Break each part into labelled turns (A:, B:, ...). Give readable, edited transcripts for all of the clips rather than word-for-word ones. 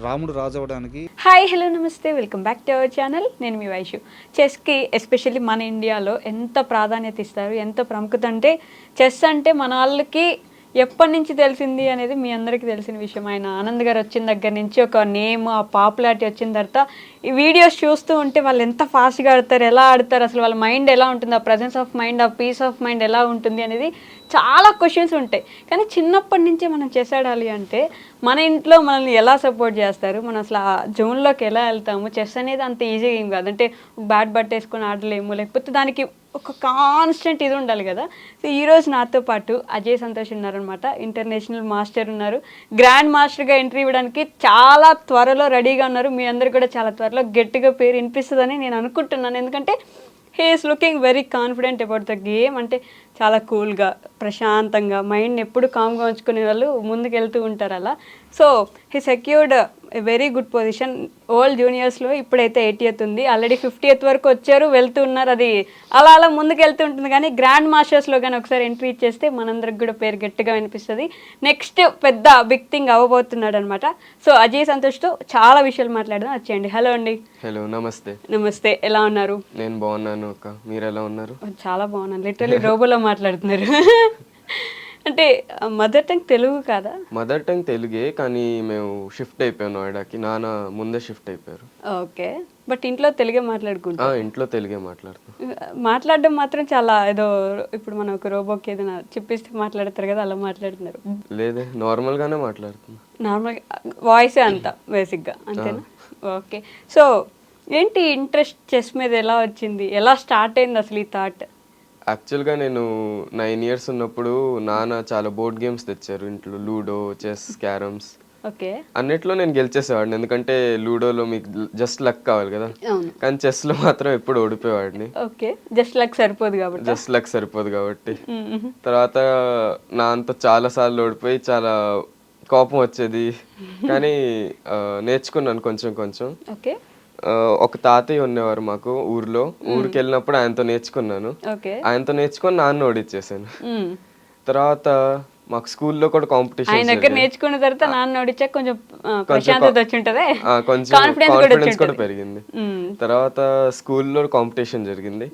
A: రాముడు రాజు అవ్వడానికి.
B: Hi hello నమస్తే, welcome back to our channel. నేను మీ వైషు. చెస్కి ఎస్పెషల్లీ మన ఇండియాలో ఎంత ప్రాధాన్యత ఇస్తారు, ఎంత ప్రముఖత అంటే చెస్ అంటే మన వాళ్ళకి ఎప్పటి నుంచి తెలిసింది అనేది మీ అందరికీ తెలిసిన విషయం. ఆయన ఆనంద్ గారు వచ్చిన దగ్గర నుంచి ఒక నేమ్, ఆ పాపులారిటీ వచ్చిన తర్వాత ఈ వీడియోస్ చూస్తూ ఉంటే వాళ్ళు ఎంత ఫాస్ట్గా ఆడతారు, ఎలా ఆడతారు, అసలు వాళ్ళ మైండ్ ఎలా ఉంటుంది, ఆ ప్రజెన్స్ ఆఫ్ మైండ్, ఆ పీస్ ఆఫ్ మైండ్ ఎలా ఉంటుంది అనేది చాలా క్వశ్చన్స్ ఉంటాయి. కానీ చిన్నప్పటి నుంచే మనం చెస్ ఆడాలి అంటే మన ఇంట్లో మనల్ని ఎలా సపోర్ట్ చేస్తారు, మనం అసలు ఆ జోన్లోకి ఎలా వెళ్తాము. చెస్ అనేది అంత ఈజీ ఏం కాదు. అంటే బ్యాట్ పట్టేసుకొని ఆడలేము, లేకపోతే దానికి ఒక కాన్స్టెంట్ ఇది ఉండాలి కదా. సో ఈరోజు నాతో పాటు అజయ్ సంతోష్ ఉన్నారనమాట. ఇంటర్నేషనల్ మాస్టర్ ఉన్నారు, గ్రాండ్ మాస్టర్గా ఎంట్రీ ఇవ్వడానికి చాలా త్వరలో రెడీగా ఉన్నారు. మీ అందరు కూడా చాలా త్వరలో గట్టిగా పేరు వినిపిస్తుందని నేను అనుకుంటున్నాను. ఎందుకంటే he is looking very confident about the game. అంటే చాలా కూల్గా, ప్రశాంతంగా, మైండ్ని ఎప్పుడు కామ్గా ఉంచుకునే వాళ్ళు ముందుకు వెళ్తూ ఉంటారు అలా. So he secured a very good position. Old జూనియర్స్లో ఇప్పుడైతే 80th ఉంది, ఆల్రెడీ 50th వరకు వచ్చారు, వెళ్తూ ఉన్నారు. అది అలా అలా ముందుకు వెళ్తూ ఉంటుంది. కానీ గ్రాండ్ మాస్టర్స్లో కానీ ఒకసారి ఎంట్రీ ఇచ్చేస్తే మనందరికి కూడా పేరు గట్టిగా వినిపిస్తుంది. నెక్స్ట్ పెద్ద బిగ్ థింగ్ అవ్వబోతున్నాడు అనమాట. సో అజయ్ సంతోష్తో చాలా విషయాలు మాట్లాడదాం, వచ్చేయండి. హలో అండి.
C: హలో, నమస్తే.
B: నమస్తే, ఎలా ఉన్నారు?
C: నేను బాగున్నాను అక్క, మీరు ఎలా ఉన్నారు?
B: చాలా బాగున్నాను. లిటరలీ రోబోలో మాట్లాడుతున్నారు. అంటే మదర్ టంగ్ తెలుగు కాదా?
C: మదర్ టంగ్ తెలుగే, కానీ మేము షిఫ్ట్ అయిపోయాం నోయిడాకి. నాన్న ముందే షిఫ్ట్ అయిపోయారు.
B: ఓకే, బట్ ఇంట్లో తెలుగే మాట్లాడుకుంటా?
C: ఇంట్లో తెలుగే మాట్లాడతాం.
B: మాట్లాడడం మాత్రం చాలా ఏదో, ఇప్పుడు మనం ఒక రోబోకి ఏదైనా చెప్పిస్తే మాట్లాడతారు కదా, అలా మాట్లాడుతున్నారు?
C: లేదే, నార్మల్ గానే మాట్లాడుతున్నాం.
B: నార్మల్ వాయిసే అంతా బేసిక్గా, అంతేనా? ఓకే. సో ఏంటి ఇంట్రెస్ట్ చెస్ మీద ఎలా వచ్చింది, ఎలా స్టార్ట్ అయింది అసలు ఈ థాట్?
C: యాక్చువల్గా నేను 9 years ఉన్నప్పుడు నాన్న చాలా బోర్డ్ గేమ్స్ తెచ్చారు ఇంట్లో. Ludo, chess, carroms,
B: okay.
C: అన్నిట్లో నేను గెలిచేసేవాడిని. ఎందుకంటే లూడోలో మీకు జస్ట్ లక్ కావాలి కదా, కానీ చెస్లో మాత్రం ఎప్పుడు ఓడిపోయేవాడిని.
B: ఓకే, జస్ట్ లక్ సరిపోదు కాబట్టి.
C: జస్ట్ లక్ సరిపోదు కాబట్టి. తర్వాత నాన్నతో చాలా సార్లు ఓడిపోయి చాలా కోపం వచ్చేది, కానీ నేర్చుకున్నాను కొంచెం కొంచెం.
B: ఓకే.
C: ఒక తాతయ్య ఉండేవారు మాకు ఊరికి వెళ్ళినప్పుడు ఆయనతో నేర్చుకున్నాను. ఆయనతో నేర్చుకొని నాన్న ఓడిచ్చేసాను. తర్వాత మాకు స్కూల్లో కూడా కాంపిటీషన్,
B: ఆయన దగ్గర నేర్చుకున్న తర్వాత నాన్న ఓడిచ్చాక కొంచెం ప్రశాంతత వచ్చి ఉంటది,
C: కొంచెం కాన్ఫిడెన్స్ కూడా పెరిగింది. తర్వాత స్కూల్లో కాంపిటీషన్ జరిగింది.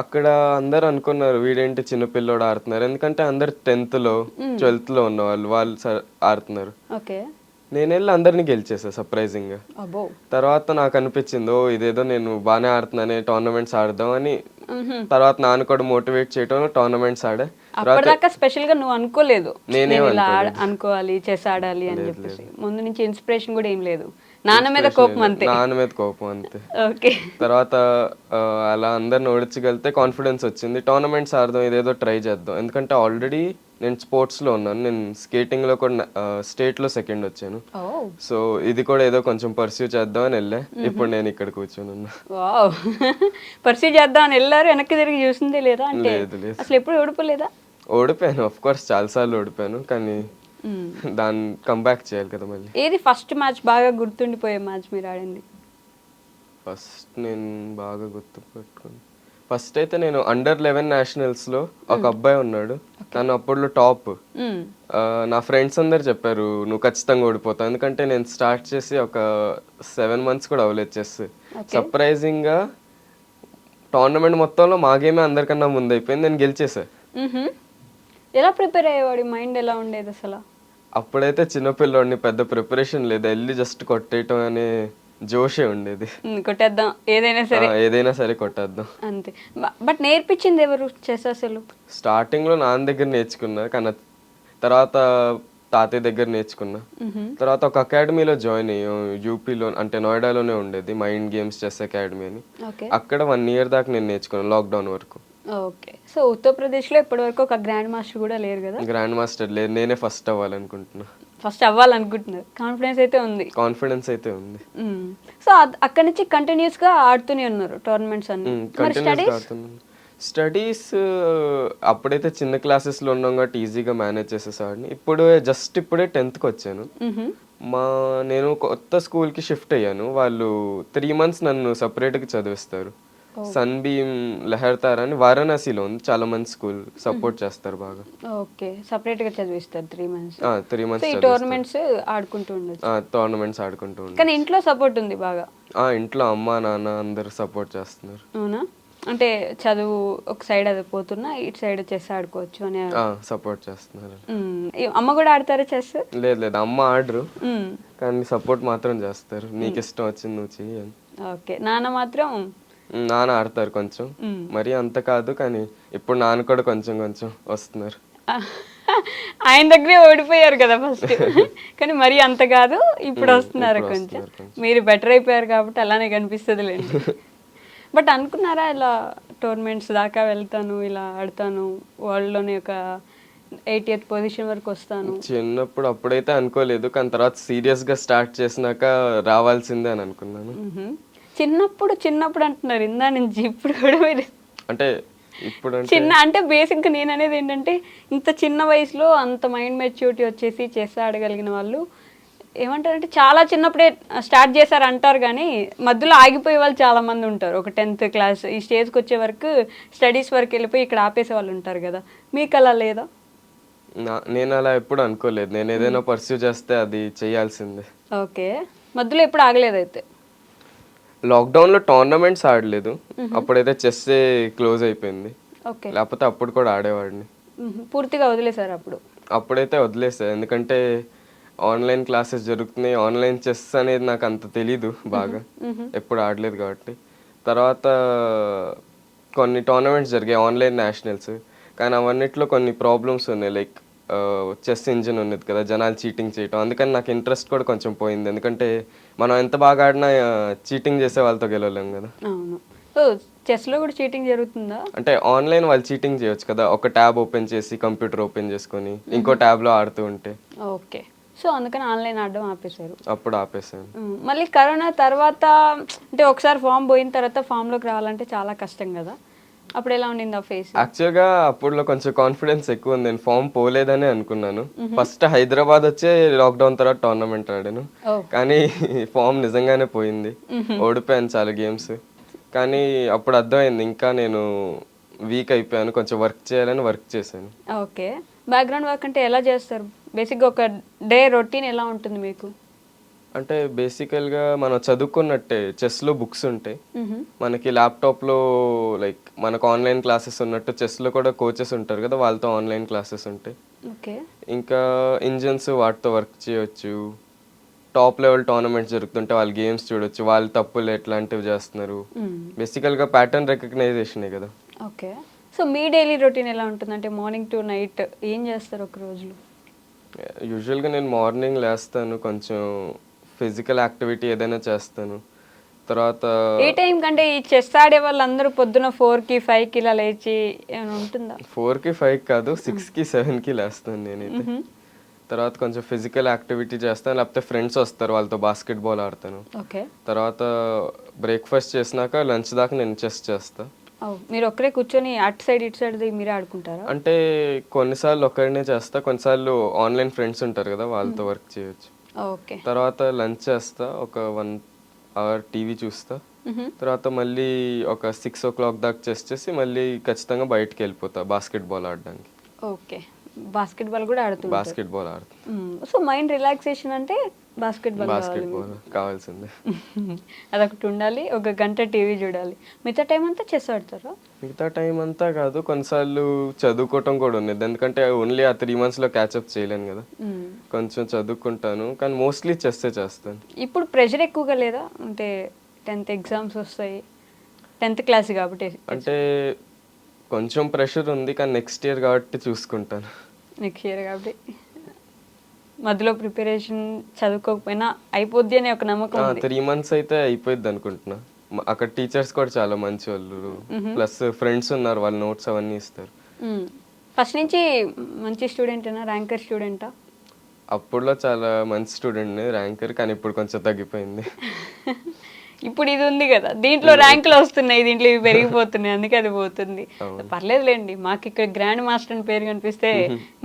C: అక్కడ అందరు అనుకున్నారు వీడేంటి చిన్నపిల్లోడు ఆడుతున్నారు, ఎందుకంటే అందరు 10th లో 12th లో ఉన్న వాళ్ళు ఆడుతున్నారు. నేను వెళ్ళి అందరినీ గెలిచేసా సర్ప్రైజింగ్ గా. తర్వాత నాకు అనిపించింది, ఓ ఇదేదో నేను బాగానే ఆడుతున్నానే, టోర్నమెంట్స్ ఆడదాం అని. తర్వాత నాన్న కూడా మోటివేట్ చేయటం, టోర్నమెంట్స్ ఆడా.
B: అప్పటిదాకా స్పెషల్ గా నువ్వు అనుకోలేదు నేనే అనుకోవాలి చెస్ ఆడాలి అని చెప్పేసి? ముందు నుంచి ఇన్స్పిరేషన్ కూడా ఏం లేదు, నాన్న మీద కోపం అంతే?
C: నాన్న మీద కోపం అంతే.
B: ఓకే.
C: తర్వాత అలా అందరిని ఓడించగలితే కాన్ఫిడెన్స్ వచ్చింది. టోర్నమెంట్స్ ఆడదాం, ఇదేదో ట్రై చేద్దాం. ఎందుకంటే ఆల్రెడీ నేను స్పోర్ట్స్లో ఉన్నాను. నేను స్కేటింగ్లో కూడా స్టేట్లో 2nd వచ్చాను. సో ఇది కూడా ఏదో కొంచెం పర్స్యూ చేద్దామని వెళ్ళా. ఇప్పుడు నేను ఇక్కడ కూర్చొని ఉన్నా.
B: పర్స్యూ చేద్దామని వెళ్ళారు, వెనక్కి తిరిగి చూసిందే లేదా? అంటే అసలు ఎప్పుడు ఓడిపోలేదా?
C: ఓడిపోయాను, ఆఫ్ కోర్స్ చాలా సార్లు ఓడిపోయాను, కానీ దాన్ని కంబ్యాక్ చేయాలి కదా మళ్ళీ.
B: ఏది ఫస్ట్ మ్యాచ్ బాగా గుర్తుండిపోయే మ్యాచ్ మీరు ఆడింది?
C: ఫస్ట్ నేను బాగా గుర్తుపెట్టుకున్నాను, ఫస్ట్ అయితే నేను Under-11 నేషనల్స్లో ఒక అబ్బాయి ఉన్నాడు, తను అప్పట్లో టాప్. నా ఫ్రెండ్స్ అందరు చెప్పారు నువ్వు ఖచ్చితంగా ఓడిపోతావు, ఎందుకంటే నేను స్టార్ట్ చేసి ఒక 7 months కూడా అవ్వలేదు చెస్. సర్ప్రైజింగ్గా టోర్నమెంట్ మొత్తంలో మా గేమే అందరికన్నా ముందు అయిపోయింది, నేను గెలిచేసా.
B: ఎలా ప్రిపేర్ అయ్యేవాడి, మైండ్ ఎలా ఉండేది అసలు?
C: అప్పుడైతే చిన్నపిల్లోడిని, పెద్ద ప్రిపరేషన్ లేదు, వెళ్ళి జస్ట్ కొట్టేయటం అనే జోషే ఉండేది.
B: కొట్టేద్దాం,
C: ఏదైనా సరే కొట్టేద్దాం
B: అంతే. బట్ నేర్పించింది ఎవరు చెస్ అసలు?
C: స్టార్టింగ్ లో నాన్న దగ్గర నేర్చుకున్నా, కానీ తర్వాత తాతయ్య దగ్గర నేర్చుకున్నా. తర్వాత ఒక అకాడమీలో జాయిన్ అయ్యాం యూపీలో, అంటే నోయిడాలోనే ఉండేది, మైండ్ గేమ్స్ చెస్ అకాడమీ అని. అక్కడ 1 year దాకా నేను నేర్చుకున్నాను, లాక్డౌన్ వరకు.
B: ఓకే. సో ఉత్తరప్రదేశ్లో ఇప్పటి వరకు ఒక గ్రాండ్ మాస్టర్ కూడా లేరు కదా?
C: గ్రాండ్ మాస్టర్ లేదు, నేనే ఫస్ట్ అవ్వాలనుకుంటున్నా.
B: ఫస్ట్ అవ్వాలనుకుంటున్నారు, కాన్ఫిడెన్స్ అయితే ఉంది?
C: కాన్ఫిడెన్స్ అయితే ఉంది.
B: సో అక్కడ నుంచి కంటిన్యూస్ గా ఆడుతూనే ఉన్నారు టోర్నమెంట్స్ అన్ని?
C: స్టడీస్ అప్పుడైతే చిన్న క్లాసెస్లో ఉన్నాం కాబట్టి ఈజీగా మేనేజ్ చేసేసాడిని. ఇప్పుడే 10th వచ్చాను. నేను కొత్త స్కూల్కి షిఫ్ట్ అయ్యాను, వాళ్ళు 3 months నన్ను సపరేట్గా చదివిస్తారు. సన్బీమ్ లెహర్తార్ అని వారణాసిలో ఉంది, చాలా మంచి స్కూల్, సపోర్ట్ చేస్తారు బాగా.
B: ఓకే, సపరేట్ గా చదివిస్తారు 3 మంత్స్.
C: 3 మంత్స్
B: ఈ టోర్నమెంట్స్ ఆడుకుంటూ ఉండొచ్చు.
C: టోర్నమెంట్స్ ఆడుకుంటూ ఉంటారు.
B: కానీ ఇంట్లో సపోర్ట్ ఉంది బాగా.
C: ఇంట్లో అమ్మ నాన్న అందరు సపోర్ట్ చేస్తున్నారు.
B: అవునా, అంటే చదువు ఒక సైడ్ అది పోతున్నా ఇటు సైడ్ చెస్ ఆడుకోవచ్చు అని
C: సపోర్ట్ చేస్తున్నారు.
B: అమ్మ కూడా ఆడతారా చెస్?
C: లేదు అమ్మ ఆడరు, కానీ సపోర్ట్ మాత్రం చేస్తారు, నీకు ఇష్టం వచ్చింది నువ్వు చెయ్యి అని.
B: ఓకే, నాన్న మాత్రం?
C: నాన్న ఆడతారు కొంచెం, మరి అంత కాదు, కానీ ఇప్పుడు నాన్న కూడా కొంచెం కొంచెం వస్తున్నారు.
B: ఆయన దగ్గరే ఓడిపోయారు కదా ఫస్ట్, కానీ మరి అంత కాదు, ఇప్పుడు వస్తున్నారు కొంచెం. మీరు బెటర్ అయిపోయారు కాబట్టి అలానే కనిపిస్తుంది లేండి. బట్ అనుకున్నారా ఇలా టోర్నమెంట్స్ దాకా వెళ్తాను, ఇలా ఆడతాను, వరల్డ్లోనే ఒక 80th పొజిషన్ వరకు వస్తాను?
C: చిన్నప్పుడు అప్పుడైతే అనుకోలేదు, కానీ తర్వాత సీరియస్గా స్టార్ట్ చేసినాక రావాల్సిందే అని అనుకున్నాను.
B: చిన్నప్పుడు అంటున్నారు ఇందా నుంచి, ఇప్పుడు కూడా మీరు
C: అంటే ఇప్పుడు
B: చిన్న అంటే బేసిక్గా నేను అనేది ఏంటంటే ఇంత చిన్న వయసులో అంత మైండ్ మెచ్యూరిటీ వచ్చేసి చెస్ ఆడగలిగిన వాళ్ళు ఏమంటారంటే చాలా చిన్నప్పుడే స్టార్ట్ చేశారు అంటారు, కానీ మధ్యలో ఆగిపోయే వాళ్ళు చాలా మంది ఉంటారు. ఒక 10th క్లాస్ ఈ స్టేజ్కి వచ్చే వరకు స్టడీస్ వరకు వెళ్ళిపోయి ఇక్కడ ఆపేసే వాళ్ళు ఉంటారు కదా, మీకు అలా లేదా?
C: నేను అలా ఎప్పుడు అనుకోలేదు, నేను ఏదైనా పర్స్యూ చేస్తే అది చేయాల్సిందే.
B: ఓకే, మధ్యలో ఎప్పుడు ఆగలేదు అయితే?
C: లాక్డౌన్లో టోర్నమెంట్స్ ఆడలేదు, అప్పుడైతే చెస్ క్లోజ్ అయిపోయింది.
B: ఓకే,
C: లేకపోతే అప్పుడు కూడా ఆడేవాడిని.
B: పూర్తిగా వదిలేశారు అప్పుడు?
C: అప్పుడైతే వదిలేసాను, ఎందుకంటే ఆన్లైన్ క్లాసెస్ జరుగుతున్నాయి, ఆన్లైన్ చెస్ అనేది నాకు అంత తెలీదు బాగా, ఎప్పుడు ఆడలేదు కాబట్టి. తర్వాత కొన్ని టోర్నమెంట్స్ జరిగాయి ఆన్లైన్ నేషనల్స్, కానీ అవన్నిట్లో కొన్ని ప్రాబ్లమ్స్ ఉన్నాయి, లైక్ చెస్ ఇంజిన్ ఉన్నది కదా, జనాలు చీటింగ్ చేయటం, అందుకని నాకు ఇంట్రెస్ట్ కూడా కొంచెం పోయింది, ఎందుకంటే మనం ఎంత బాగా ఆడినా చీటింగ్ చేసే వాళ్ళతో గెలవలేం కదా.
B: అవును, చెస్లో కూడా చీటింగ్ జరుగుతుందా?
C: అంటే ఆన్లైన్ వాళ్ళు చీటింగ్ చేయొచ్చు కదా, ఒక ట్యాబ్ ఓపెన్ చేసి కంప్యూటర్ ఓపెన్ చేసుకొని ఇంకో ట్యాబ్లో ఆడుతూ ఉంటే.
B: ఓకే, సో అందుకని ఆన్లైన్ ఆడడం ఆపేశారు?
C: అప్పుడు ఆపేసాను.
B: మళ్ళీ కరోనా తర్వాత అంటే ఒకసారి ఫామ్ పోయిన తర్వాత ఫామ్లోకి రావాలంటే చాలా కష్టం కదా, అప్పుడు ఎలా ఉండింది ఆ ఫేస్?
C: యాక్చువల్గా అప్పుడులో కొంచెం కాన్ఫిడెన్స్ ఎక్కువ ఉంది, నేను ఫామ్ పోలేదని అనుకున్నాను. ఫస్ట్ హైదరాబాద్ వచ్చే లాక్డౌన్ తర్వాత టోర్నమెంట్ ఆడాను, కానీ ఫామ్ నిజంగానే పోయింది, ఓడిపోయాను చాలా గేమ్స్. కానీ అప్పుడు అర్థమైంది ఇంకా నేను వీక్ అయిపోయాను, కొంచెం వర్క్ చేయాలని వర్క్ చేశాను.
B: ఓకే, బ్యాక్గ్రౌండ్ వర్క్ అంటే ఎలా చేస్తారు? బేసిక్గా ఒక డే రొటీన్ ఎలా ఉంటుంది మీకు?
C: అంటే బేసికల్గా మనం చదువుకున్నట్టే, చెస్లో బుక్స్ ఉంటాయి, మనకి ల్యాప్టాప్లో లైక్ మనకు ఆన్లైన్ క్లాసెస్ ఉన్నట్టు చెస్లో కూడా కోచెస్ ఉంటారు కదా, వాళ్ళతో ఆన్లైన్ క్లాసెస్ ఉంటాయి.
B: ఓకే,
C: ఇంకా ఇంజన్స్ వాటితో వర్క్ చేయొచ్చు, టాప్ లెవెల్ టోర్నమెంట్స్ జరుగుతుంటే వాళ్ళ గేమ్స్ చూడొచ్చు, వాళ్ళ తప్పులు ఎట్లాంటివి చేస్తున్నారు, బేసికల్గా ప్యాటర్న్ రికగ్నైజేషనే కదా.
B: ఓకే, సో మీ డైలీ రొటీన్ ఎలా ఉంటుంది? అంటే మార్నింగ్ టు నైట్ ఏం చేస్తారు ఒక రోజులో?
C: యూజువల్గా నేను మార్నింగ్ లేస్తాను, కొంచెం ఫిజికల్ యాక్టివిటీ ఏదైనా చేస్తాను. తర్వాత
B: ఏ టైం కంటే ఈ చెస్ ఆడే వాళ్ళందరూ పొద్దున 4కి 5కి ఇలా లేచి ఏమైనా ఉంటుందా?
C: 4కి 5 కాదు, 6కి 7కి లేస్తాను నేనైతే. తర్వాత కొంచెం ఫిజికల్ యాక్టివిటీ చేస్తాను, లేకపోతే ఫ్రెండ్స్ వస్తారు వాళ్ళతో బాస్కెట్బాల్ ఆడతాను.
B: ఓకే,
C: తర్వాత బ్రేక్ఫాస్ట్ చేసినాక లంచ్ దాకా నేను చెస్ చేస్తాను.
B: మీరు ఒక్కరే కూర్చొని అటు సైడ్ ఇటు సైడ్ మీరు ఆడుకుంటారా?
C: అంటే కొన్నిసార్లు ఒక్కడినే చేస్తా, కొన్నిసార్లు ఆన్లైన్ ఫ్రెండ్స్ ఉంటారు కదా వాళ్ళతో వర్క్ చేయొచ్చు.
B: ఓకే,
C: తర్వాత లంచ్ చేస్తా, ఒక 1 అవర్ టీవీ చూస్తా, తర్వాత మళ్ళీ ఒక 6 o'clock దాకా చేసి మళ్ళీ ఖచ్చితంగా బయటకు వెళ్ళిపోతా బాస్కెట్బాల్ ఆడడానికి.
B: ఓకే, బాస్కెట్బాల్ కూడా ఆడుతుంది?
C: బాస్కెట్బాల్ ఆడుతుంది.
B: సో మైండ్ రిలాక్సేషన్ అంటే బాస్కెట్బాల్
C: కావాల్సిందే.
B: అదొకటి ఉండాలి, ఒక గంట టీవీ చూడాలి, మిగతా టైం అంతా చెస్ ఆడతారా?
C: మిగతా టైం అంతా కాదు, కొన్నిసార్లు చదువుకోవటం కూడా ఉన్నది, ఎందుకంటే ఓన్లీ ఆ 3 monthsలో క్యాచప్ చేయలేను కదా, కొంచెం చదువుకుంటాను, కానీ మోస్ట్లీ చెస్సే చేస్తాను.
B: ఇప్పుడు ప్రెషర్ ఎక్కువగా లేదా? అంటే 10th ఎగ్జామ్స్ వస్తాయి, 10th క్లాస్ కాబట్టి.
C: అంటే కొంచెం ప్రెషర్ ఉంది, కానీ నెక్స్ట్ ఇయర్ కాబట్టి చూసుకుంటాను.
B: నెక్స్ట్ ఇయర్ కాబట్టి మధ్యలో ప్రిపరేషన్ చదువుకోకపోయినా అయిపోద్ది అనే ఒక నమ్మకం?
C: 3 months అయితే అయిపోద్ది అనుకుంటున్నా. అక్కడ టీచర్స్ కూడా చాలా మంచి వాళ్ళు, ప్లస్ ఫ్రెండ్స్ ఉన్నారు, వాళ్ళ నోట్స్ అవన్నీ ఇస్తారు.
B: ఫస్ట్ నుంచి మంచి స్టూడెంటేనా, ర్యాంకర్ స్టూడెంటా?
C: అప్పుడులో చాలా మంచి స్టూడెంట్ ర్యాంకర్, కానీ ఇప్పుడు కొంచెం తగ్గిపోయింది.
B: ఇప్పుడు ఇది ఉంది కదా, దీంట్లో ర్యాంకులు వస్తున్నాయి, దీంట్లో ఇవి పెరిగిపోతున్నాయి, అందుకే అది పోతుంది. పర్లేదులేండి, మాకు ఇక్కడ గ్రాండ్ మాస్టర్ అని పేరు కనిపిస్తే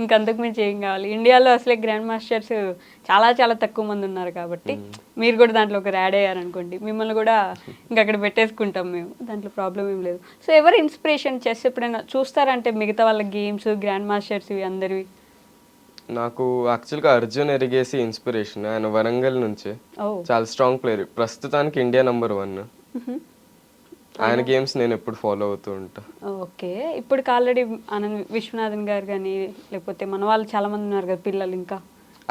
B: ఇంకంతకు మించి ఏం కావాలి. ఇండియాలో అసలే గ్రాండ్ మాస్టర్స్ చాలా చాలా తక్కువ మంది ఉన్నారు కాబట్టి మీరు కూడా దాంట్లో ఒకరు యాడ్ అయ్యారనుకోండి, మిమ్మల్ని కూడా ఇంకా అక్కడ పెట్టేసుకుంటాం మేము, దాంట్లో ప్రాబ్లం ఏం లేదు. సో ఎవరు ఇన్స్పిరేషన్ చెస్ ఎప్పుడైనా చూస్తారంటే మిగతా వాళ్ళ గేమ్స్ గ్రాండ్ మాస్టర్స్ ఇవి అందరివి?
C: నాకు యాక్చువల్గా అర్జున్ ఎరిగేసి ఇన్స్పిరేషన్. ఆయన వరంగల్ నుంచి చాలా స్ట్రాంగ్ ప్లేయర్, ప్రస్తుతానికి ఇండియా నంబర్ 1. ఆయన గేమ్స్ నేను ఎప్పుడు ఫాలో అవుతూ ఉంటా.
B: ఓకే, ఇప్పుడు ఆల్రెడీ ఆనంద్ విశ్వనాథన్ గారు కానీ లేకపోతే మన వాళ్ళు చాలా మంది ఉన్నారు కదా పిల్లలు. ఇంకా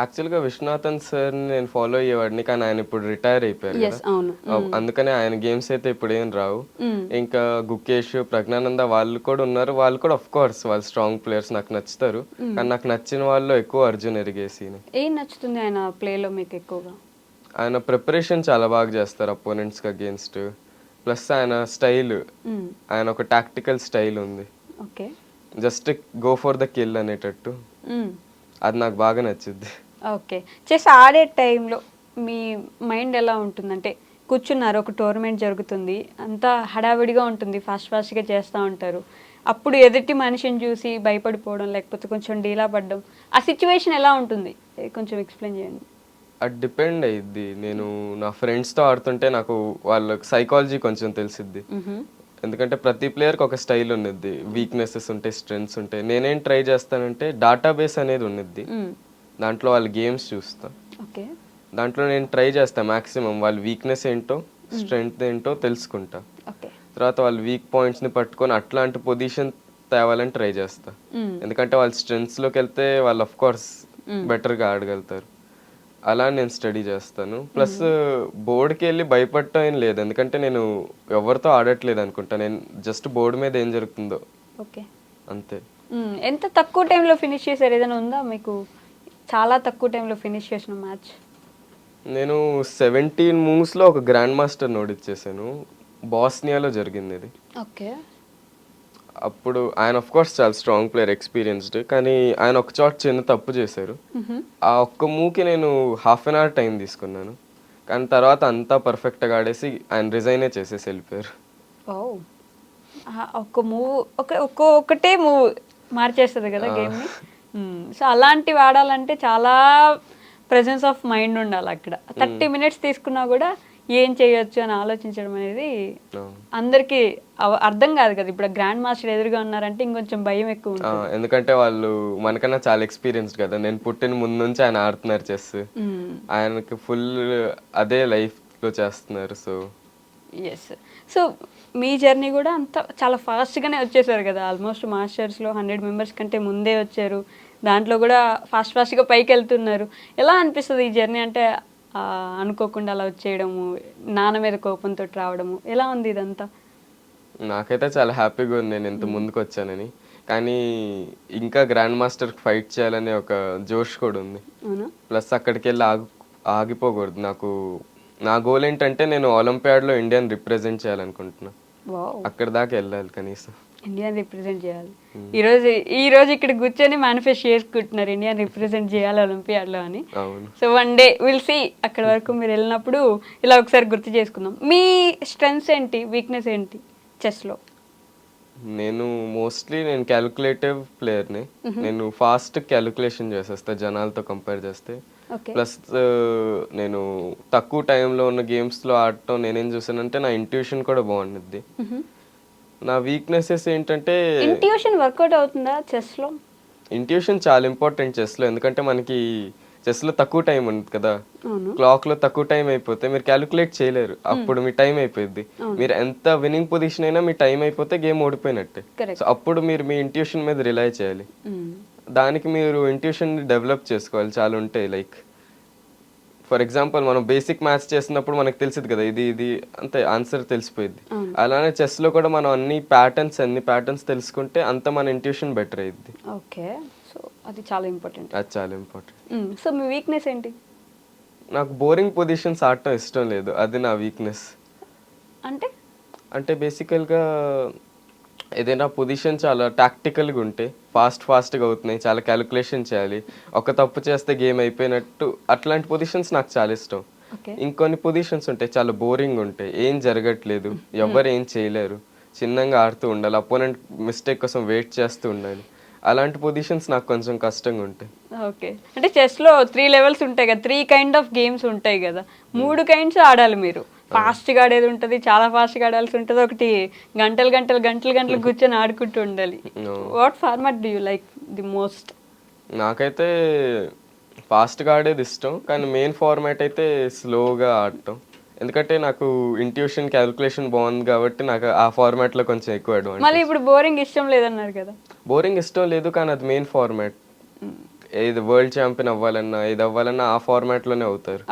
C: యాక్చువల్గా విశ్వనాథన్ సార్ నేను ఫాలో అయ్యేవాడిని, కానీ ఆయన ఇప్పుడు రిటైర్ అయిపోయారు కదా, అందుకనే ఆయన గేమ్స్ అయితే ఇప్పుడు ఏం రావు. ఇంకా గుకేష్, ప్రజ్ఞానంద వాళ్ళు కూడా ఉన్నారు, వాళ్ళు కూడా ఆఫ్ కోర్స్ వాళ్ళు స్ట్రాంగ్ ప్లేయర్స్, నాకు నచ్చుతారు. కానీ నాకు నచ్చిన వాళ్ళు ఎక్కువ అర్జున్ ఎరిగేసి.
B: ఏం నచ్చుతుంది ఆయన ప్లేలో మీకు ఎక్కువగా?
C: ఆయన ప్రిపరేషన్ చాలా బాగా చేస్తారు అపోనెంట్స్కి అగేన్స్ట్. ప్లస్ ఆయన స్టైల్, ఆయన ఒక టాక్టికల్ స్టైల్ ఉంది, just go for the kill అనేటట్టు, అది నాకు బాగా నచ్చుద్ది.
B: ఓకే, చెస్ ఆడే టైంలో మీ మైండ్ ఎలా ఉంటుందంటే, కూర్చున్నారు, ఒక టోర్నమెంట్ జరుగుతుంది, అంతా హడావిడిగా ఉంటుంది, ఫాస్ట్గా చేస్తూ ఉంటారు, అప్పుడు ఎదుటి మనిషిని చూసి భయపడిపోవడం లేకపోతే కొంచెం డీలా పడడం, ఆ సిచ్యువేషన్ ఎలా ఉంటుంది కొంచెం ఎక్స్ప్లెయిన్ చేయండి.
C: అది డిపెండ్ అయ్యిద్ది. నేను నా ఫ్రెండ్స్తో ఆడుతుంటే నాకు వాళ్ళ సైకాలజీ కొంచెం తెలిసిద్ది, ఎందుకంటే ప్రతి ప్లేయర్కి ఒక స్టైల్ ఉన్నది, వీక్నెసెస్ ఉంటాయి, స్ట్రెంగ్స్ ఉంటాయి. నేనేం ట్రై చేస్తానంటే డేటాబేస్ అనేది ఉన్నది, దాంట్లో వాళ్ళ గేమ్స్ చూస్తా, దాంట్లో నేను ట్రై చేస్తాను మ్యాక్సిమం వాళ్ళ వీక్నెస్ ఏంటో స్ట్రెంగ్త్ ఏంటో తెలుసుకుంటా. తర్వాత వాళ్ళ వీక్ పాయింట్స్ని పట్టుకొని అట్లాంటి పొజిషన్ తేవాలని ట్రై చేస్తా, ఎందుకంటే వాళ్ళ స్ట్రెంగ్స్లోకి వెళ్తే వాళ్ళు ఆఫ్ కోర్స్ బెటర్గా ఆడగలుగుతారు. అలా నేను స్టడీ చేస్తాను. ప్లస్ బోర్డుకి వెళ్ళి భయపడటం ఏం లేదు, ఎందుకంటే నేను ఎవరితో ఆడట్లేదు అనుకుంటా, నేను జస్ట్ బోర్డు మీద ఏం జరుగుతుందో అంతే.
B: ఎంత తక్కువ టైంలో ఫినిష్ చేశారు? ఏదైనా ఉందా మీకు చాలా తక్కువ టైంలో ఫినిష్ చేసిన మ్యాచ్?
C: నేను 17 మూవ్స్లో ఒక గ్రాండ్ మాస్టర్ ఓడిచ్చేసాను, బాస్నియాలో జరిగింది ఇది. అప్పుడు ఆయన ఆఫ్ కోర్స్ చాలా స్ట్రాంగ్ ప్లేయర్, ఎక్స్పీరియన్స్డ్, కానీ ఆయన ఒక చోట చిన్న తప్పు చేశారు. ఆ ఒక్క మూవ్కి నేను ½ అన్ అవర్ టైం తీసుకున్నాను, కానీ తర్వాత అంతా పర్ఫెక్ట్గా ఆడేసి ఆయన రిజైనే చేసేసి వెళ్ళిపోయారు.
B: ఒక్క మూవ్ ఒక్కటే మూవ్ మార్చేస్తుంది కదా గేమ్ని. సో అలాంటివి ఆడాలంటే చాలా ప్రెజెన్స్ ఆఫ్ మైండ్ ఉండాలి అక్కడ. 30 minutes తీసుకున్నా కూడా ఏం చేయొచ్చు అని ఆలోచించడం అనేది అందరికి అర్థం కాదు కదా. ఇప్పుడు గ్రాండ్ మాస్టర్ ఎదురుగా ఉన్నారంటే ఇంకొంచెం భయం ఎక్కువ ఉంటుంది,
C: ఎందుకంటే వాళ్ళు మనకన్నా చాలా ఎక్స్పీరియన్స్డ్ కదా. నేను పుట్టిన ముందు నుంచి ఆయన ఆడుతున్నారు చెస్, ఆయనకి ఫుల్ అదే లైఫ్ లో చేస్తున్నారు. సో
B: సో మీ జర్నీ కూడా అంత చాలా ఫాస్ట్గానే వచ్చేసారు కదా, ఆల్మోస్ట్ మాస్టర్స్లో 100 members కంటే ముందే వచ్చారు, దాంట్లో కూడా ఫాస్ట్గా పైకి వెళ్తున్నారు. ఎలా అనిపిస్తుంది ఈ జర్నీ? అంటే అనుకోకుండా అలా వచ్చేయడము, నాన్న మీద కోపంతో రావడము, ఎలా ఉంది ఇదంతా?
C: నాకైతే చాలా హ్యాపీగా ఉంది నేను ఇంత ముందుకు వచ్చానని, కానీ ఇంకా గ్రాండ్ మాస్టర్కి ఫైట్ చేయాలనే ఒక జోష్ కూడా ఉంది. ప్లస్ అక్కడికి వెళ్ళి ఆగిపోకూడదు. నా గోల్ ఏంటంటే నేను ఒలింపియాడ్లో ఇండియాని రిప్రజెంట్ చేయాలనుకుంటున్నా, అక్కడ దాకా వెళ్ళాలి, కనీసం
B: ఇండియాని రిప్రజెంట్ చేయాలి. ఈ రోజు ఇక్కడ కూర్చొని మేనిఫెస్ట్ చేసుకుంటున్నారు ఇండియాని రిప్రజెంట్ చేయాలి ఒలింపియాడ్లో అని. So one day will see, అక్కడ వరకు మీరు వెళ్ళినప్పుడు ఇలా ఒకసారి గుర్తు చేసుకుందాం. మీ స్ట్రెంగ్స్ ఏంటి, వీక్నెస్ ఏంటి చెస్లో?
C: నేను మోస్ట్లీ క్యాలిక్యులేటివ్ ప్లేయర్ని, నేను ఫాస్ట్ క్యాలిక్యులేషన్ చేసేస్తా జనాలతో కంపేర్ చేస్తే. ప్లస్ నేను తక్కువ టైంలో ఉన్న గేమ్స్లో ఆడటం నేనేం చూసానంటే నా ఇంట్యూషన్ కూడా బాగుంటుంది. నా వీక్నెసెస్ ఏంటంటే,
B: ఇంట్యూషన్ వర్కౌట్ అవుతుందా చెస్లో?
C: ఇంట్యూషన్ చాలా ఇంపార్టెంట్ చెస్లో, ఎందుకంటే మనకి చెస్లో తక్కువ టైం ఉంది కదా, క్లాక్లో తక్కువ టైం అయిపోతే మీరు క్యాలిక్యులేట్ చేయలేరు, అప్పుడు మీ టైం అయిపోయింది. మీరు ఎంత విన్నింగ్ పొజిషన్ అయినా మీ టైం అయిపోతే గేమ్ ఓడిపోయినట్టే. సో అప్పుడు మీరు మీ ఇంట్యూషన్ మీద రిలై చేయాలి, దానికి మీరు ఇంట్యూషన్ డెవలప్ చేసుకోవాలి. చాలా ఉంటాయి, లైక్ ఫర్ ఎగ్జాంపుల్ మనం బేసిక్ మ్యాథ్స్ చేసినప్పుడు మనకు తెలిసింది కదా, ఇది అంతే ఆన్సర్ తెలిసిపోయింది. అలానే చెస్లో కూడా మనం అన్ని ప్యాటర్న్స్ తెలుసుకుంటే అంత మన ఇంట్యూషన్ బెటర్ అయ్యింది.
B: ఓకే, సో అది చాలా ఇంపార్టెంట్.
C: అది చాలా ఇంపార్టెంట్.
B: సో మీ వీక్నెస్ ఏంటి?
C: నాకు బోరింగ్ పొజిషన్స్ ఆడటం ఇష్టం లేదు, అది నా వీక్నెస్. అంటే బేసికల్గా ఏదైనా పొజిషన్ చాలా టాక్టికల్గా ఉంటే ఫాస్ట్గా అవుతున్నాయి, చాలా క్యాలిక్యులేషన్ చేయాలి, ఒక తప్పు చేస్తే గేమ్ అయిపోయినట్టు, అట్లాంటి పొజిషన్స్ నాకు చాలా ఇష్టం.
B: ఓకే
C: ఇంకొన్ని పొజిషన్స్ ఉంటాయి చాలా బోరింగ్ ఉంటాయి, ఏం జరగట్లేదు, ఎవరు ఏం చేయలేరు, చిన్నగా ఆడుతూ ఉండాలి, అపోనెంట్ మిస్టేక్ కోసం వెయిట్ చేస్తూ ఉండాలి. అలాంటి పొజిషన్స్ నాకు కొంచెం కష్టంగా ఉంటాయి.
B: ఓకే అంటే చెస్లో 3 లెవెల్స్ ఉంటాయి కదా, 3 కైండ్ ఆఫ్ గేమ్స్ ఉంటాయి కదా, 3 కైండ్స్ ఆడాలి మీరు. ఫాస్ట్గా ఆడేది ఉంటుంది, చాలా ఫాస్ట్గా ఆడాల్సి ఉంటుంది, ఒకటి గంటలు గంటలు గంటలు గంటలు కూర్చొని ఆడుకుంటూ ఉండాలి. What format do you like the most?
C: నాకైతే ఫాస్ట్గా ఆడేది ఇష్టం, కానీ మెయిన్ ఫార్మాట్ అయితే స్లోగా ఆడటం. ఎందుకంటే నాకు ఇంట్యూషన్ క్యాలిక్యులేషన్ బాగుంది కాబట్టి నాకు ఆ ఫార్మాట్లో కొంచెం ఎక్కువ
B: మళ్ళీ
C: అడ్వాంటేజ్.
B: ఇప్పుడు బోరింగ్ ఇష్టం లేదన్నారు కదా.
C: బోరింగ్ ఇష్టం లేదు, కానీ అది మెయిన్ ఫార్మాట్. ఏది వరల్డ్ ఛాంపియన్ అవ్వాలన్నా ఏది అవ్వాలన్నా ఆ ఫార్మాట్లోనే అవుతారు.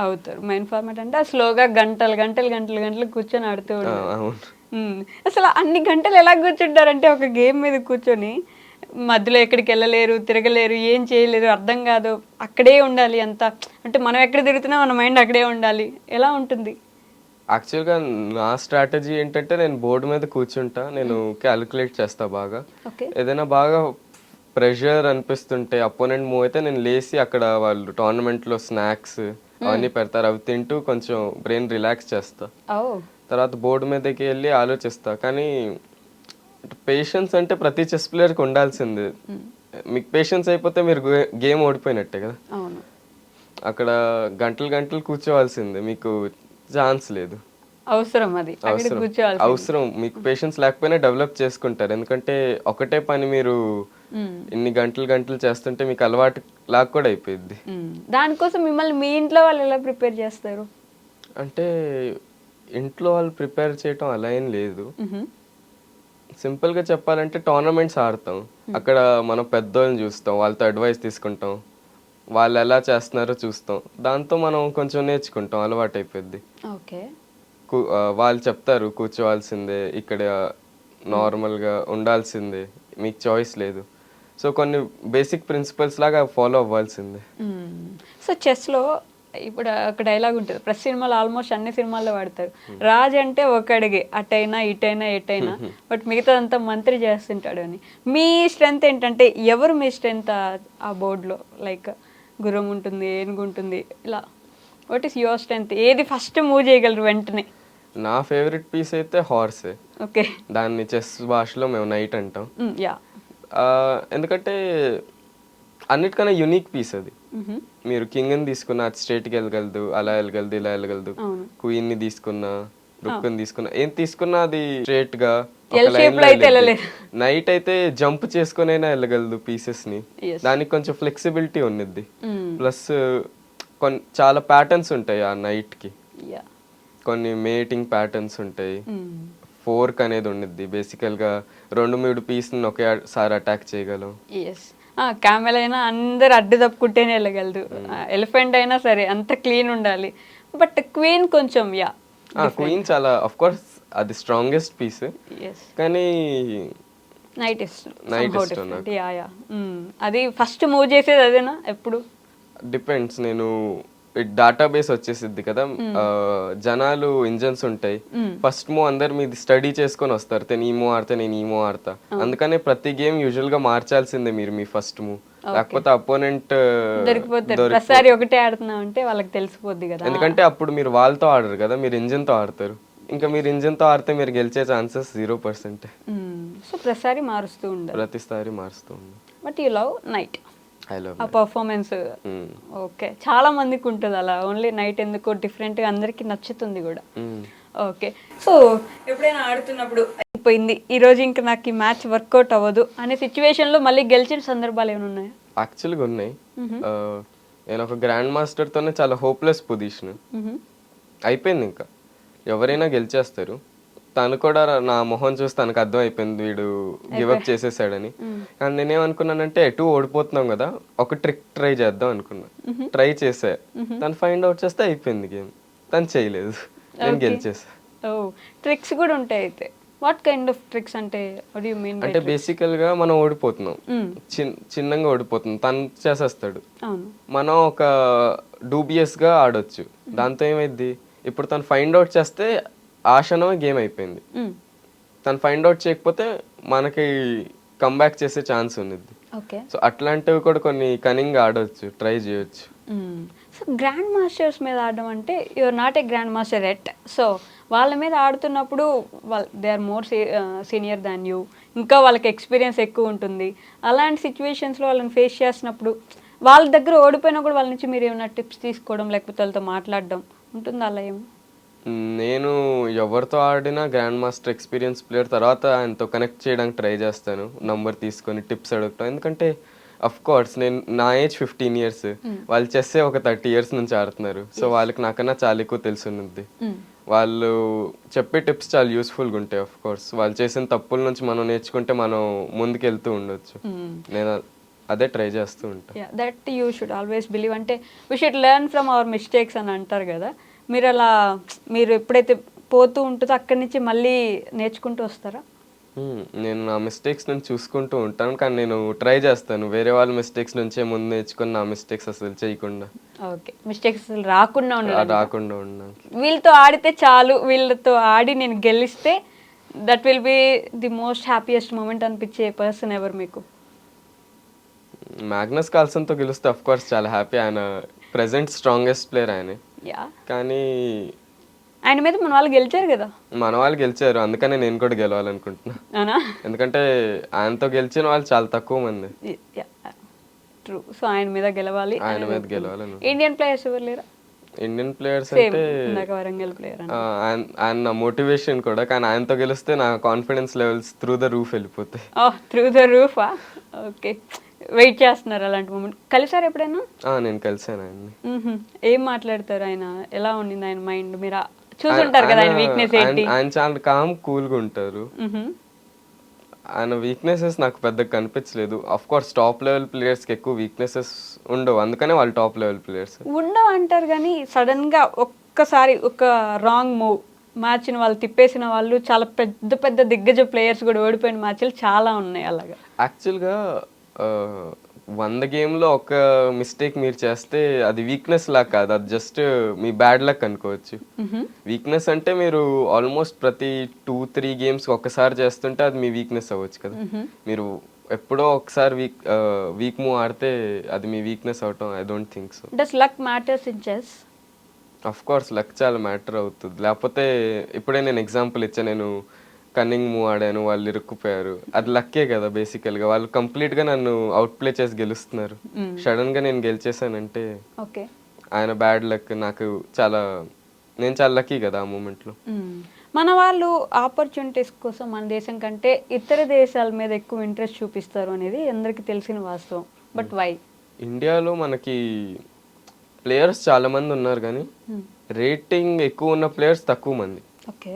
B: మెయిన్ ఫార్మాట్ అంటే స్లోగా గంటలు గంటలు గంటలు గంటలు కూర్చొని ఆడుతూ ఉంటారు.
C: అవును.
B: అసలు అన్ని గంటలు ఎలా కూర్చుంటారంటే ఒక గేమ్ మీద కూర్చొని మధ్యలో ఎక్కడికి వెళ్ళలేరు, తిరగలేరు, ఏం చేయలేరు, అర్థం కాదు, అక్కడే ఉండాలి అంతా. అంటే మనం ఎక్కడ తిరుగుతున్నా మన మైండ్ అక్కడే ఉండాలి, ఎలా ఉంటుంది?
C: యాక్చువల్గా నా స్ట్రాటజీ ఏంటంటే నేను బోర్డు మీద కూర్చుంటా, నేను క్యాలిక్యులేట్ చేస్తా బాగా.
B: ఓకే
C: ఏదైనా బాగా ప్రెషర్ అనిపిస్తుంటే అపోనెంట్ మూవ్ అయితే నేను లేచి అక్కడ వాళ్ళు టోర్నమెంట్లో స్నాక్స్ అవన్నీ పెడతారు, అవి తింటూ కొంచెం బ్రెయిన్ రిలాక్స్ చేస్తా. తర్వాత బోర్డు మీదకి వెళ్ళి ఆలోచిస్తా. కానీ పేషెన్స్ అంటే ప్రతి చెస్ ప్లేయర్కి ఉండాల్సిందే. మీకు పేషెన్స్ అయిపోతే మీరు గేమ్ ఓడిపోయినట్టే కదా.
B: అవును
C: అక్కడ గంటలు గంటలు కూర్చోవాల్సిందే, మీకు ఛాన్స్ లేదు.
B: అవసరం అది అక్కడ
C: అవసరం
B: కూర్చోవాలి.
C: అవసరం మీకు పేషెన్స్ లేకపోయినా డెవలప్ చేసుకుంటారు. ఎందుకంటే ఒకటే పని మీరు ఇన్ని గంటలు గంటలు చేస్తుంటే మీకు అలవాటు లాగా కూడా అయిపోయింది.
B: దానికోసం మిమ్మల్ని మీ ఇంట్లో వాళ్ళు ఎలా ప్రిపేర్ చేస్తారు?
C: అంటే ఇంట్లో వాళ్ళు ప్రిపేర్ చేయటం అలా ఏం లేదు. సింపుల్గా చెప్పాలంటే టోర్నమెంట్స్ ఆడతాం, అక్కడ మనం పెద్దోళ్ళని చూస్తాం, వాళ్ళతో అడ్వైస్ తీసుకుంటాం, వాళ్ళు ఎలా చేస్తున్నారో చూస్తాం, దాంతో మనం కొంచెం నేర్చుకుంటాం, అలవాటు అయిపోద్ది.
B: ఓకే
C: వాళ్ళు చెప్తారు కూర్చోవాల్సిందే, ఇక్కడ నార్మల్గా ఉండాల్సిందే, మీకు చాయిస్ లేదు. సో కొన్ని బేసిక్ ప్రిన్సిపల్స్ లాగా ఫాలో అవ్వాల్సిందే.
B: సో చెస్లో ఇప్పుడు ఒక డైలాగ్ ఉంటుంది, ప్రతి సినిమాలో ఆల్మోస్ట్ అన్ని సినిమాల్లో వాడతారు, రాజ్ అంటే ఒక అడిగే అటైనా ఇటైనా ఎటైనా, బట్ మిగతాదంతా మంత్రి చేస్తుంటాడు అని. మీ స్ట్రెంత్ ఏంటంటే ఎవరు మీ స్ట్రెంత్ ఆ బోర్డులో? లైక్ గుర్రం ఉంటుంది, ఏనుగు ఉంటుంది, ఇలా వాట్ ఈస్ యువర్ స్ట్రెంత్? ఏది ఫస్ట్ మూవ్ చేయగలరు వెంటనే?
C: నా ఫేవరెట్ పీస్ అయితే హార్సే.
B: ఓకే
C: దాన్ని చెస్ భాషలో మేము నైట్ అంటాం.
B: యా
C: ఎందుకంటే అన్నిటికన్నా యునిక్ పీస్ అది. మీరు కింగ్ని తీసుకున్న అది స్ట్రేట్కి వెళ్ళగలదు, అలా వెళ్ళగలదు, ఇలా వెళ్ళగలదు. క్వీన్ని తీసుకున్నా, రుక్ని తీసుకున్నా, ఏం తీసుకున్నా అది స్ట్రేట్ గా నైట్ అయితే జంప్ చేసుకునైనా వెళ్ళగలదు పీసెస్ ని. దానికి కొంచెం ఫ్లెక్సిబిలిటీ ఉన్నది. ప్లస్ చాలా ప్యాటర్న్స్ ఉంటాయి ఆ నైట్ కి, కొన్ని మేటింగ్ ప్యాటర్న్స్ ఉంటాయి. ఫోర్క్ అనేది ఉండిద్ది, బేసికల్ గా 2-3 పీస్ ఒకేసారి అటాక్ చేయగలం.
B: క్యామెల్ అయినా అందరు అడ్డు తప్పుకుంటేనే వెళ్ళగలదు, ఎలిఫెంట్ అయినా సరే అంత క్లీన్ ఉండాలి. బట్ క్వీన్ కొంచెం
C: క్వీన్ చాలా ఆఫ్ కోర్స్ అది స్ట్రాంగెస్ట్ పీస్, కానీ
B: నైట్ ఇష్టం. అది ఫస్ట్ మూవ్ చేసేది అదేనా ఎప్పుడు?
C: డిపెండ్స్. నేను డేటాబేస్ వచ్చేసిద్ది కదా, జనాలు ఇంజన్స్ ఉంటాయి, ఫస్ట్ మూవ్ అందరు మీది స్టడీ చేసుకొని వస్తారు, నేను ఈ మూవ్ ఆడతా, నేను ఈ మూవ్ ఆడతా. అందుకనే ప్రతి గేమ్ యూజువల్ గా మార్చాల్సిందే మీరు మీ ఫస్ట్ మూవ్, లేకపోతే అపోనెంట్
B: దొరికిపోతారు. ఒకటే ఆడుతున్నాం అంటే వాళ్ళకి తెలిసిపోద్ది కదా,
C: ఎందుకంటే అప్పుడు మీరు వాళ్ళతో ఆడరు కదా, మీరు ఇంజన్ తో ఆడతారు. ఇంకా మీరు ఇంజన్ తో ఆడితే మీరు గెలిచే ఛాన్సెస్ 0%.
B: సో ప్రతిసారి మారుస్తూ ఉండాలి,
C: ప్రతిసారి మారుస్తూ ఉండాలి.
B: బట్ యూ లవ్ నైట్ ఆ పర్ఫార్మెన్స్. ఓకే చాలా మందికి ఉంటుంది అలా, ఓన్లీ నైట్ ఎందుకో డిఫరెంట్గా అందరికి నచ్చుతుంది కూడా. ఓకే సో ఎప్పుడైనా ఆడుతున్నప్పుడు అయిపోయింది ఈరోజు ఇంకా నాకు ఈ మ్యాచ్ వర్కౌట్ అవ్వదు అనే సిచ్యువేషన్లో మళ్ళీ గెలిచిన సందర్భాలు ఏమైనా ఉన్నాయా?
C: యాక్చువల్గా ఉన్నాయి. నేను ఒక గ్రాండ్ మాస్టర్తోనే చాలా హోప్లెస్ పొజిషన్ అయిపోయింది, ఇంకా ఎవరైనా గెలిచేస్తారు. తను కూడా నా మొహం చూసి తనకు అర్థం అయిపోయింది వీడు గివప్ చేసేసాడని. కానీ నేనేమనుకున్నానంటే ఎటు ఓడిపోతున్నాం కదా, ఒక ట్రిక్ ట్రై చేద్దాం అనుకున్నా. ట్రై చేసా, తను ఫైండ్ అవుట్ చేస్తే అయిపోయింది గేమ్. తను చేయలేదు, నేను గెలిచేసా.
B: ట్రిక్స్ కూడా ఉంటాయి అయితే. వాట్ కైండ్ ఆఫ్ ట్రిక్స్ అంటే వాట్ యు మీన్?
C: అంటే బేసికల్ గా మనం ఓడిపోతున్నాం, చిన్నగా ఓడిపోతున్నాం, తను చేసేస్తాడు, మనం ఒక డూబియస్ గా ఆడొచ్చు. దాంతో ఏమైంది, ఇప్పుడు తను ఫైండ్ అవుట్ చేస్తే ఆశనమే గేమ్ అయిపోయింది. తను ఫైండ్ అవుట్ చేయకపోతే మనకి కంబ్యాక్ చేసే ఛాన్స్ ఉంది. సో అట్లాంటివి కూడా కొన్ని కనింగ్ ఆడవచ్చు, ట్రై చేయొచ్చు.
B: సో గ్రాండ్ మాస్టర్స్ మీద ఆడడం అంటే you're not a grand master yet. సో వాళ్ళ మీద ఆడుతున్నప్పుడు they are more senior than you, ఇంకా వాళ్ళకి ఎక్స్పీరియన్స్ ఎక్కువ ఉంటుంది. అలాంటి సిచ్యువేషన్స్లో వాళ్ళని ఫేస్ చేసినప్పుడు వాళ్ళ దగ్గర ఓడిపోయినా కూడా వాళ్ళ నుంచి మీరు ఏమైనా టిప్స్ తీసుకోవడం లేకపోతే వాళ్ళతో మాట్లాడడం ఉంటుంది అలా ఏమో?
C: నేను ఎవరితో ఆడినా గ్రాండ్ మాస్టర్ ఎక్స్పీరియన్స్ ప్లేయర్ తర్వాత ఆయనతో కనెక్ట్ చేయడానికి ట్రై చేస్తాను, నంబర్ తీసుకొని టిప్స్ అడుగుతాం. ఎందుకంటే అఫ్ కోర్స్ నా ఏజ్ 15 years, వాళ్ళు చెస్సే ఒక 30 years నుంచి ఆడుతున్నారు. సో వాళ్ళకి నాకన్నా చాలా ఎక్కువ తెలిసి ఉన్నది. వాళ్ళు చెప్పే టిప్స్ చాలా యూస్ఫుల్గా ఉంటాయి. అఫ్ కోర్స్ వాళ్ళు చేసిన తప్పుల నుంచి మనం నేర్చుకుంటే మనం ముందుకు వెళ్తూ ఉండొచ్చు. నేను అదే ట్రై చేస్తూ ఉంటాను.
B: That you should always believe. అంటే we should learn from our mistakes అని అంటారు కదా. మీరు అలా మీరు ఎప్పుడైతే పోతూ ఉంటుందో అక్కడి నుంచి మళ్ళీ నేర్చుకుంటూ వస్తారా?
C: నేను నా మిస్టేక్స్ నుంచి చూసుకుంటూ ఉంటాను, కానీ నేను ట్రై చేస్తాను వేరే వాళ్ళ మిస్టేక్స్ నుంచే ముందు నేర్చుకుని నా మిస్టేక్స్ అసలు చేయకుండా.
B: ఓకే, మిస్టేక్స్ అసలు రాకుండా
C: ఉన్నాను.
B: వీళ్ళతో ఆడితే చాలు, వీళ్ళతో ఆడి నేను గెలిస్తే that will be the most happiest moment అనిపించే పర్సన్ ఎవరు మీకు?
C: మ్యాగ్నస్ కార్ల్సన్తో గెలిస్తే అఫ్ కోర్స్ చాలా హ్యాపీ. ఆయన ప్రెసెంట్ స్ట్రాంగెస్ట్ ప్లేయర్ ఆయనే. కానీ
B: ఆయన మీద మన వాళ్ళు గెలిచారు కదా.
C: మన వాళ్ళు గెలిచారు, అందుకనే నేను కూడా గెలవాలనుకుంటున్నా. ఎందుకంటే ఆయనతో గెలిచిన వాళ్ళు చాలా తక్కువ మంది.
B: ట్రూ. సో ఆయన మీద గెలవాలి. ఇండియన్ ప్లేయర్స్ ఎవరు లేరా?
C: ఇండియన్ ప్లేయర్స్ అంటే
B: వరంగల్ ప్లేయర్
C: ఆయన మోటివేషన్ కూడా, కానీ ఆయనతో గెలిస్తే నా confidence levels through the roof వెళ్ళిపోతాయి.
B: త్రూ ద రూఫా? ఓకే, వెయిట్ చేస్తున్నారు అలాంటి మూమెంట్. కలిసారు ఎప్పుడైనా?
C: నేను కలిసాను ఆయన్ని.
B: ఏం మాట్లాడతారు? ఆయన ఎలా ఉండింది ఆయన మైండ్? మీరు చూసుంటారు కదా ఆయన వీక్నెస్ ఏంటి?
C: ఆయన చాలా కామ్ కూల్గా ఉంటారు. ఆయన వీక్నెసెస్ నాకు పెద్దగా కనిపించలేదు. Of course top level players కి ఎక్కువ వీక్నెసెస్ ఉండవు, అందుకనే వాళ్ళు టాప్ లెవెల్ ప్లేయర్స్.
B: ఉండవు అంటారు కానీ సడన్ గా ఒక్కసారి ఒక రాంగ్ మూవ్ మ్యాచ్ని వాళ్ళు తిప్పేసిన వాళ్ళు చాలా పెద్ద పెద్ద దిగ్గజ ప్లేయర్స్ కూడా ఓడిపోయిన మ్యాచ్లు చాలా ఉన్నాయి అలాగా.
C: యాక్చువల్గా 100 gameలో ఒక మిస్టేక్ మీరు చేస్తే అది వీక్నెస్ లా కాదు, అది జస్ట్ మీ బ్యాడ్ లక్ అనుకోవచ్చు. వీక్నెస్ అంటే మీరు ఆల్మోస్ట్ ప్రతి 2-3 games ఒకసారి చేస్తుంటే అది మీ వీక్నెస్ అవ్వచ్చు కదా. మీరు ఎప్పుడో ఒకసారి వీక్ మూవ్ ఆడితే అది మీ వీక్నెస్ అవటం I don't think so.
B: Does luck matters in chess?
C: Of course luck చాలా మ్యాటర్ అవుతుంది. లేకపోతే ఇప్పుడే నేను ఎగ్జాంపుల్ ఇచ్చా, నేను కన్నింగ్ మూవ్ ఆడాను, వాళ్ళు ఇరుక్కుపోయారు, అది లక్కే కదా బేసికల్గా. వాళ్ళు కంప్లీట్గా నన్ను అవుట్ ప్లే చేసి గెలుస్తున్నారు, సడన్గా నేను గెలిచేసానంటే ఆయన బ్యాడ్ లక్. నేను చాలా లక్కీ కదా ఆ మూమెంట్లో.
B: మన వాళ్ళు ఆపర్చునిటీస్ కోసం మన దేశం కంటే ఇతర దేశాల మీద ఎక్కువ ఇంట్రెస్ట్ చూపిస్తారు అనేది అందరికీ తెలిసిన వాస్తవం. But why? ఇండియాలో
C: మనకి ప్లేయర్స్ చాలా మంది ఉన్నారు కానీ రేటింగ్ ఎక్కువ ఉన్న ప్లేయర్స్ తక్కువ మంది.
B: ఓకే,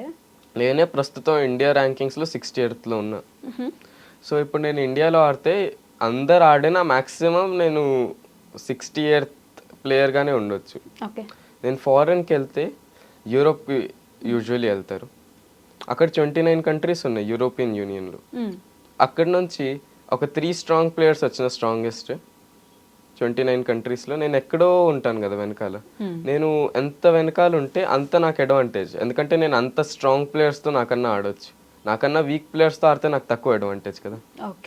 C: నేనే ప్రస్తుతం ఇండియా ర్యాంకింగ్స్లో 68th ఉన్నా. సో ఇప్పుడు నేను ఇండియాలో ఆడితే అందరు ఆడినా మ్యాక్సిమం నేను 68th ప్లేయర్గానే ఉండొచ్చు. నేను ఫారెన్కి వెళ్తే యూరోప్ యూజువల్లీ వెళ్తారు, అక్కడ 29 కంట్రీస్ ఉన్నాయి యూరోపియన్ యూనియన్లో. అక్కడ నుంచి ఒక 3 strong ప్లేయర్స్ వచ్చిన స్ట్రాంగెస్ట్ 29 కంట్రీస్లో నేను ఎక్కడో ఉంటాను కదా వెనకాల. నేను ఎంత వెనకాల ఉంటే అంత నాకు అడ్వాంటేజ్, ఎందుకంటే నేను అంత స్ట్రాంగ్ ప్లేయర్స్తో నాకన్నా ఆడొచ్చు. నాకన్నా వీక్ ప్లేయర్స్తో ఆడితే నాకు తక్కువ అడ్వాంటేజ్ కదా.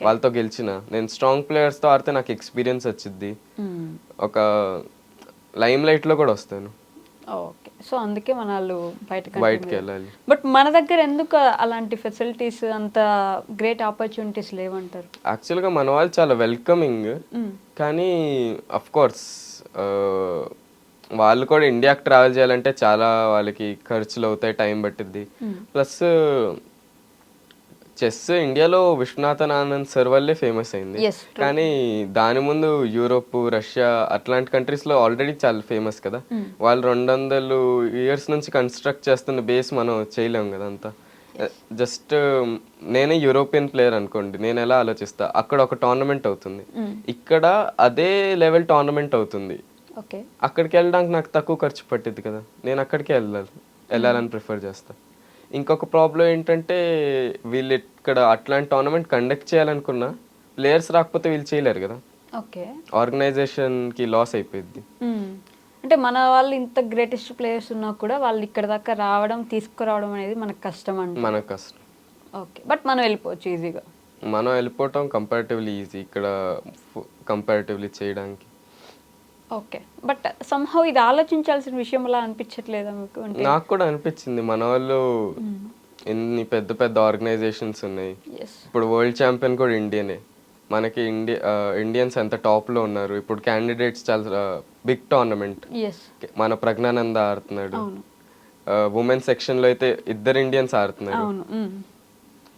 C: వాళ్ళతో గెలిచిన నేను స్ట్రాంగ్ ప్లేయర్స్తో ఆడితే నాకు ఎక్స్పీరియన్స్ వచ్చింది, ఒక లైమ్ లైట్లో కూడా వస్తాను.
B: ఓకే, సో అందుకే మన వాళ్ళు
C: బయటకి వెళ్ళాలి.
B: బట్ మన దగ్గర ఎందుకు అలాంటి ఫెసిలిటీస్, అంత గ్రేట్ ఆపర్చునిటీస్ లేవంటారు?
C: యాక్చువల్గా మన వాళ్ళు చాలా వెల్కమింగ్, కానీ అఫ్ కోర్స్ వాళ్ళు కూడా ఇండియాకి ట్రావెల్ చేయాలంటే చాలా వాళ్ళకి ఖర్చులు అవుతాయి, టైం పట్టిద్ది. ప్లస్ చెస్ ఇండియాలో విశ్వనాథన్ ఆనంద్ సార్ వల్లే ఫేమస్ అయింది, కానీ దాని ముందు యూరోప్, రష్యా అట్లాంటి కంట్రీస్లో ఆల్రెడీ చాలా ఫేమస్ కదా. వాళ్ళు 200 years నుంచి కన్స్ట్రక్ట్ చేస్తున్న బేస్ మనం చేయలేం కదా అంతా. జస్ట్ నేనే యూరోపియన్ ప్లేయర్ అనుకోండి, నేను ఎలా ఆలోచిస్తా, అక్కడ ఒక టోర్నమెంట్ అవుతుంది, ఇక్కడ అదే లెవెల్ టోర్నమెంట్ అవుతుంది, అక్కడికి వెళ్ళడానికి నాకు తక్కువ ఖర్చు పట్టింది కదా, నేను అక్కడికే వెళ్ళాలని ప్రిఫర్ చేస్తా. ఇంకొక ప్రాబ్లం ఏంటంటే వీళ్ళు ఇక్కడ అట్లాంటి టోర్నమెంట్ కండక్ట్ చేయాలనుకున్నా ప్లేయర్స్ రాకపోతే వీళ్ళు చేయలేరు కదా. ఆర్గనైజేషన్కి లాస్ అయిపోయింది.
B: అంటే మన వాళ్ళు ఇంత గ్రేటెస్ట్ ప్లేయర్స్ ఉన్నా కూడా వాళ్ళు ఇక్కడ దాకా రావడం, తీసుకురావడం అనేది మనకు కష్టం అంటే.
C: మనకు కష్టం.
B: ఓకే, బట్ మనం వెళ్ళిపోవచ్చు ఈజీగా.
C: మనం వెళ్ళిపోవటం కంపారిటివ్లీ ఈజీ ఇక్కడ కంపారిటివ్లీ చేయడానికి.
B: ఓకే. బట్ సమ్‌హౌ ఇది ఆలోచించాల్సిన విషయంలా అనిపించట్లేదా మీకు? అంటే
C: నాకు కూడా అనిపించింది మన వాళ్ళు ఎన్ని పెద్ద పెద్ద ఆర్గనైజేషన్స్ ఉన్నాయి.
B: యెస్.
C: ఇప్పుడు వరల్డ్ ఛాంపియన్ కూడా ఇండియనే. మనకి ఇండియన్స్ ఎంత టాప్లో ఉన్నారు. ఇప్పుడు క్యాండిడేట్స్ చాలా బిగ్ టోర్నమెంట్.
B: యెస్.
C: మన ప్రజ్ఞానంద ఆడుతున్నాడు.
B: అవును.
C: ఉమెన్ సెక్షన్లో అయితే 2 ఇండియన్స్ ఆడుతున్నారు.
B: అవును.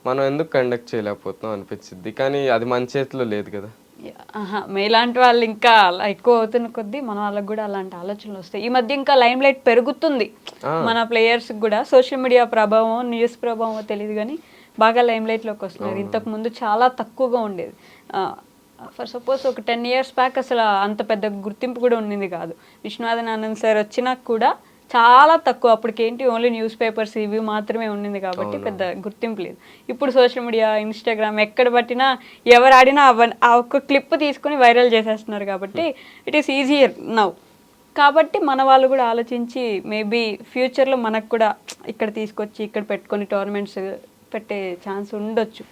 C: మనం ఎందుకు కండక్ట్ చేయలేకపోతున్నాం అనిపించింది. కానీ అది మన చేతిలో లేదు కదా.
B: ఆహా! మీలాంటి వాళ్ళు ఇంకా అలా ఎక్కువ అవుతున్న కొద్దీ మన వాళ్ళకి కూడా అలాంటి ఆలోచనలు వస్తాయి. ఈ మధ్య ఇంకా లైమ్ లైట్ పెరుగుతుంది. మన ప్లేయర్స్కి కూడా సోషల్ మీడియా ప్రభావం, న్యూస్ ప్రభావం తెలియదు కానీ బాగా లైమ్ లైట్లోకి వస్తున్నారు. ఇంతకు ముందు చాలా తక్కువగా ఉండేది. ఫర్ సపోజ్ ఒక 10 years బ్యాక్ అసలు అంత పెద్ద గుర్తింపు కూడా ఉండింది కాదు. విశ్వనాథన్ ఆనంద్ సార్ వచ్చినా కూడా చాలా తక్కువ. అప్పటికేంటి ఓన్లీ న్యూస్ పేపర్స్ ఇవి మాత్రమే ఉండింది కాబట్టి పెద్ద గుర్తింపు లేదు. ఇప్పుడు సోషల్ మీడియా, ఇన్స్టాగ్రామ్ ఎక్కడ పట్టినా ఎవరు ఆడినా ఆ ఒక్క క్లిప్ తీసుకొని వైరల్ చేసేస్తున్నారు కాబట్టి ఇట్ ఈస్ ఈజియర్ నౌ. కాబట్టి మన వాళ్ళు కూడా ఆలోచించి మేబీ ఫ్యూచర్లో మనకు కూడా ఇక్కడ తీసుకొచ్చి ఇక్కడ పెట్టుకొని టోర్నమెంట్స్ పెట్టే ఛాన్స్ ఉండొచ్చు.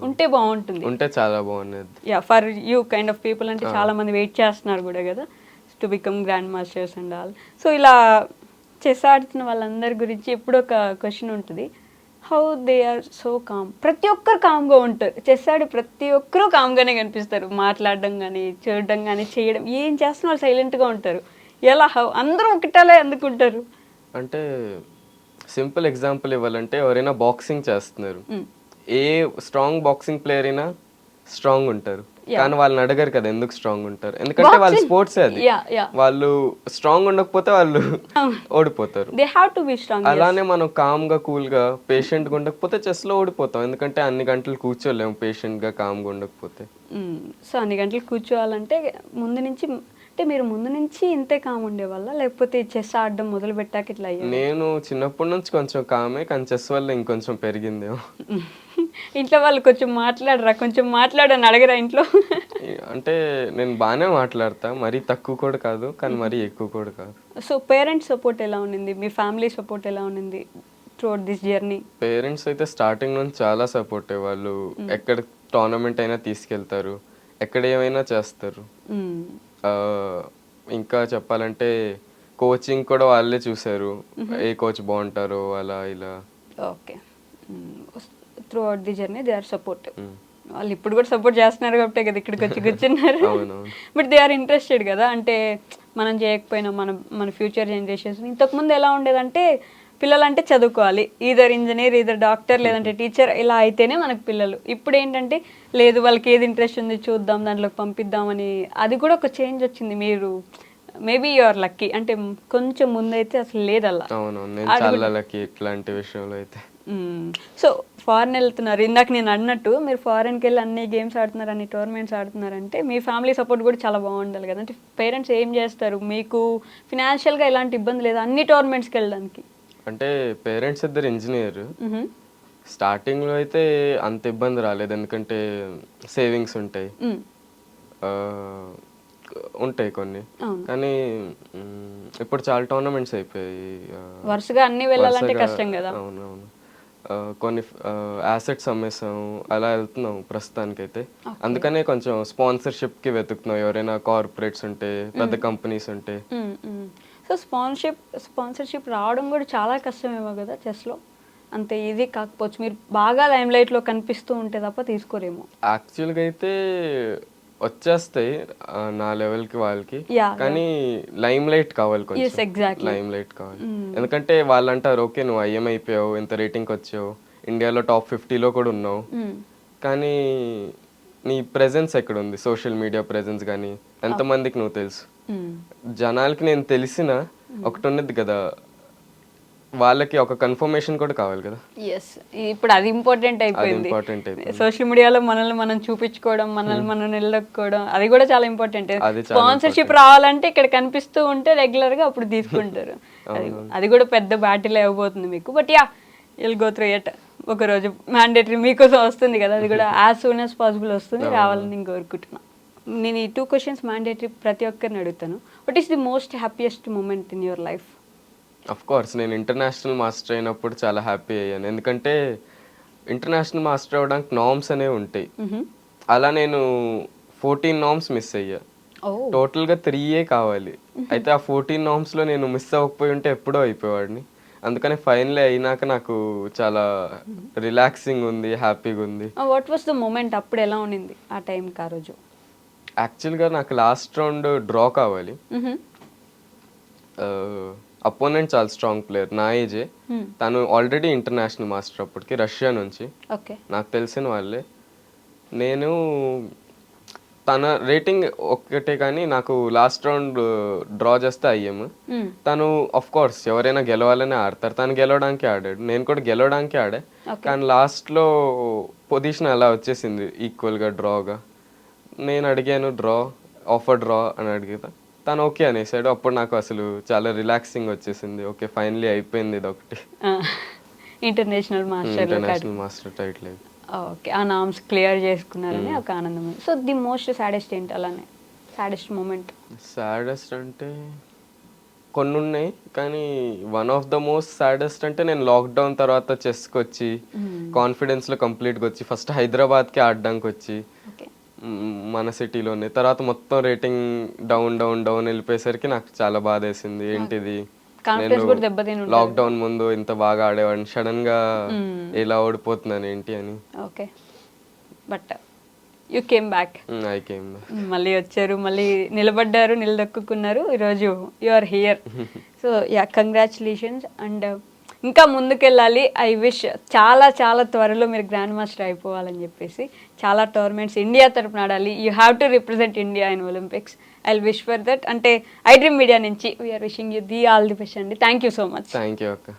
B: ఉంటే బాగుంటుంది.
C: ఉంటే చాలా బాగుంది.
B: Yeah, for you kind of people అంటే చాలా మంది వెయిట్ చేస్తున్నారు కూడా కదా to become grand masters and all. So ఇలా చెస్ ఆడుతున్న వాళ్ళందరి గురించి ఎప్పుడు ఒక క్వశ్చన్ ఉంటుంది, how they are so calm. ప్రతి ఒక్కరు కామ్గా ఉంటారు. చెస్ ఆడి ప్రతి ఒక్కరూ కామ్గానే కనిపిస్తారు. మాట్లాడడం కానీ, చూడడం కానీ, చేయడం ఏం చేస్తున్న వాళ్ళు సైలెంట్గా ఉంటారు. ఎలా అందరూ ఒకటాలే అందుకుంటారు?
C: అంటే సింపుల్ ఎగ్జాంపుల్ ఇవ్వాలంటే ఎవరైనా బాక్సింగ్ చేస్తున్నారు, ఏ స్ట్రాంగ్ బాక్సింగ్ ప్లేయర్ అయినా స్ట్రాంగ్ ఉంటారు. కానీ వాళ్ళని అడగరు కదా ఎందుకు స్ట్రాంగ్ ఉంటారు, ఎందుకంటే వాళ్ళ స్పోర్ట్స్ అది. వాళ్ళు స్ట్రాంగ్ ఉండకపోతే వాళ్ళు ఓడిపోతారు.
B: They have to be strong.
C: అలానే మనం కామ్ గా కూల్ గా పేషెంట్ గా ఉండకపోతే చెస్ లో ఓడిపోతాం. ఎందుకంటే అన్ని గంటలు కూర్చోలేము పేషెంట్ గా కామ్ గా ఉండకపోతే.
B: సో అన్ని గంటలు కూర్చోవాలంటే మీరు ముందు నుంచి ఇంతే కామ్ ఉండేవాళ్ళ, లేకపోతే చెస్ ఆడడం మొదలు పెట్టాక ఇట్లా అయ్యారు?
C: నేను చిన్నప్పటి నుంచి కొంచెం కామే, కానీ చెస్ వల్ల ఇంకొంచెం పెరిగిందేమో.
B: ఇంట్లో వాళ్ళు కొంచెం మాట్లాడని అడగరా ఇంట్లో?
C: అంటే నేను బాగానే మాట్లాడతా, మరీ తక్కువ కూడా కాదు కానీ మరీ ఎక్కువ కూడా కాదు.
B: సో పేరెంట్స్ సపోర్ట్ ఎలా ఉండింది, మీ ఫ్యామిలీ సపోర్ట్ ఎలా ఉండింది త్రూఅవుట్ దిస్ జర్నీ?
C: పేరెంట్స్ అయితే స్టార్టింగ్ నుంచి చాలా సపోర్ట్. వాళ్ళు ఎక్కడ టోర్నమెంట్ అయినా తీసుకెళ్తారు, ఎక్కడ ఏమైనా చేస్తారు. ఇంకా చెప్పాలంటే కోచింగ్ కూడా వాళ్ళే చూసారు, ఏ కోచ్ బాగుంటారో అలా ఇలా.
B: Okay, throughout the journey they are support. వాళ్ళు ఇప్పుడు కూడా సపోర్ట్ చేస్తున్నారు కాబట్టి కదా ఇక్కడికి వచ్చి కూర్చున్నారు. బట్ దే ఆర్ ఇంట్రెస్టెడ్ కదా, అంటే మనం చేయకపోయినా మన ఫ్యూచర్ జనరేషన్స్. ఇంతకుముందు ఎలా ఉండేదంటే పిల్లలంటే చదువుకోవాలి, ఈధర్ ఇంజనీర్, ఈధర్ డాక్టర్, లేదంటే టీచర్, ఇలా అయితేనే మనకు పిల్లలు. ఇప్పుడు ఏంటంటే లేదు, వాళ్ళకి ఏది ఇంట్రెస్ట్ ఉంది చూద్దాం, దాంట్లోకి పంపిద్దామని. అది కూడా ఒక చేంజ్ వచ్చింది. మీరు మేబీ యు ఆర్ లక్కీ, అంటే కొంచెం ముందైతే అసలు లేదల్లా.
C: ఇట్లాంటి విషయంలో అయితే.
B: సో ఫారెన్ వెళ్తున్నారు, ఇందాక నేను అన్నట్టు మీరు ఫారెన్కి వెళ్ళి అన్ని గేమ్స్ ఆడుతున్నారు, అన్ని టోర్నమెంట్స్ ఆడుతున్నారంటే మీ ఫ్యామిలీ సపోర్ట్ కూడా చాలా బాగుండాలి కదా. అంటే పేరెంట్స్ ఏం చేస్తారు, మీకు ఫినాన్షియల్గా ఎలాంటి ఇబ్బంది లేదు అన్ని టోర్నమెంట్స్కి వెళ్ళడానికి?
C: అంటే పేరెంట్స్ ఇద్దరు ఇంజనీర్. స్టార్టింగ్ లో అయితే అంత ఇబ్బంది రాలేదు, ఎందుకంటే సేవింగ్స్ ఉంటాయి కొన్ని. కానీ ఇప్పుడు చాలా టోర్నమెంట్స్ అయిపోయాయి,
B: వరుసగా అన్ని వెళ్ళాలంటే కష్టం కదా.
C: అవునవును, కొన్ని యాసెట్స్ అమ్మేసాము, అలా వెళ్తున్నాం ప్రస్తుతానికైతే. అందుకనే కొంచెం స్పాన్సర్షిప్ కి వెతుకుతున్నాం, ఎవరైనా కార్పొరేట్స్ ఉంటే, పెద్ద కంపెనీస్ ఉంటే.
B: సో స్పాన్సర్షిప్ రావడం కూడా చాలా కష్టమేమో కదా చెస్లో? అంత ఈజీ కాకపోవచ్చు, మీరు బాగా లైమ్ లైట్లో కనిపిస్తూ ఉంటే తప్ప తీసుకోరేమో.
C: యాక్చువల్గా అయితే వచ్చేస్తాయి నా లెవెల్కి వాళ్ళకి, కానీ లైమ్ లైట్ కావాలి, కొంచెం లైమ్ లైట్ కావాలి. ఎందుకంటే వాళ్ళు అంటారు ఓకే నువ్వు ఐఎం అయిపోయావు, ఇంత రేటింగ్కి వచ్చావు, ఇండియాలో టాప్ 50లో కూడా ఉన్నావు, కానీ నీ ప్రెజెన్స్ ఎక్కడ ఉంది, సోషల్ మీడియా ప్రెజెన్స్ కానీ ఎంతమందికి నువ్వు తెలుసు. జనాలకి నేను తెలిసిన ఒకటి ఉన్నది కదా, వాళ్ళకి ఒక కన్ఫర్మేషన్ కూడా కావాలి కదా.
B: ఇప్పుడు అది ఇంపార్టెంట్ అయిపోయింది. సోషల్ మీడియాలో మనల్ని మనం చూపించుకోవడం, మనల్ని మనం నిలదొక్కుకోవడం, అది కూడా చాలా ఇంపార్టెంట్. స్పాన్సర్షిప్ రావాలంటే ఇక్కడ కనిపిస్తూ ఉంటే రెగ్యులర్ గా అప్పుడు తీసుకుంటారు. అది కూడా పెద్ద బ్యాటిల్ అయిపోతుంది మీకు. But yeah, will go through it. ఒక రోజు మ్యాండేటరీ మీకోసం వస్తుంది కదా, అది కూడా యాజ్ సూన్ యాజ్ పాసిబుల్ వస్తుంది, రావాలని నేను కోరుకుంటున్నాను. నేను ఈ 2 questions మ్యాండేటరీ ప్రతి ఒక్కరిని అడుగుతాను. What is the most happiest moment in your life?
C: Of course నేను ఇంటర్నేషనల్ మాస్టర్ అయినప్పుడు చాలా హ్యాపీ అయ్యాను, ఎందుకంటే ఇంటర్నేషనల్ మాస్టర్ అవ్వడానికి నామ్స్ అనేవి ఉంటాయి. అలా నేను 14 నామ్స్ మిస్ అయ్యా. టోటల్గా 3 కావాలి. అయితే ఆ 14 నామ్స్లో నేను మిస్ అవ్వకపోయి ఉంటే ఎప్పుడో అయిపోయేవాడిని. అందుకని ఫైనల్ అయినాక నాకు చాలా రిలాక్సింగ్ ఉంది, హ్యాపీగా ఉంది.
B: What was the moment? అప్పుడు ఎలా ఉండింది ఆ టైంకి ఆ రోజు?
C: యాక్చువల్గా నాకు లాస్ట్ రౌండ్ డ్రా కావాలి. అపోనెంట్ చాలా స్ట్రాంగ్ ప్లేయర్, నా ఏజే. తను ఆల్రెడీ ఇంటర్నేషనల్ మాస్టర్ అప్పటికి, రష్యా నుంచి. నాకు తెలిసిన వాళ్ళే. నేను తన రేటింగ్ ఒక్కటే కానీ నాకు లాస్ట్ రౌండ్ డ్రా చేస్తే అయ్యాము. తను ఆఫ్ కోర్స్ ఎవరైనా గెలవాలనే ఆడతారు, తను గెలవడానికి ఆడాడు, నేను కూడా గెలవడానికి ఆడా. కానీ లాస్ట్లో పొజిషన్ అలా వచ్చేసింది ఈక్వల్గా డ్రాగా. నేను అడిగాను ఆఫర్ డ్రా అని అడిగితే తను ఓకే అనేసాడు. అప్పుడు నాకు అసలు చాలా రిలాక్సింగ్ వచ్చేసింది. ఓకే ఫైనలీ అయిపోయింది ఇది ఒకటి.
B: International
C: master title.
B: ఓకే, ఆ నామ్స్ క్లియర్ చేసుకున్నారని ఒక ఆనందం. సో ది మోస్ట్ సాడెస్ట్ ఏంటి? అలానే సాడెస్ట్ మూమెంట్?
C: సాడెస్ట్ అంటే కొన్ని ఉన్నాయి, కానీ one of the most saddest అంటే నేను లాక్డౌన్ తర్వాత చెస్కి వచ్చి కాన్ఫిడెన్స్లో కంప్లీట్గా వచ్చి ఫస్ట్ హైదరాబాద్కి ఆడడానికి వచ్చి మన సిటీలోనే, తర్వాత మొత్తం రేటింగ్ డౌన్ డౌన్ డౌన్ వెళ్ళిపోయేసరికి నాకు చాలా బాధ వేసింది. ఏంటిది, నేను లాక్డౌన్ ముందు ఇంత బాగా ఆడేవాడిని, సడన్ గా ఇలా ఓడిపోతున్నాను ఏంటి అని.
B: Okay, but you came back.
C: I came back.
B: మళ్ళీ వచ్చారు, మళ్ళీ నిలబడ్డారు, నిలదొక్కున్నారు, ఈరోజు you are here. So yeah, congratulations. And ఇంకా ముందుకెళ్ళాలి. ఐ విష్ చాలా చాలా త్వరలో మీరు గ్రాండ్ మాస్టర్ అయిపోవాలని చెప్పేసి. చాలా టోర్నమెంట్స్ ఇండియా తరపున ఆడాలి. You have to represent India in Olympics. I wish for that. అంటే ఐ డ్రీమ్ మీడియా నుంచి we're wishing you the all the best అండి. Thank you so much.
C: Thank you అక్క.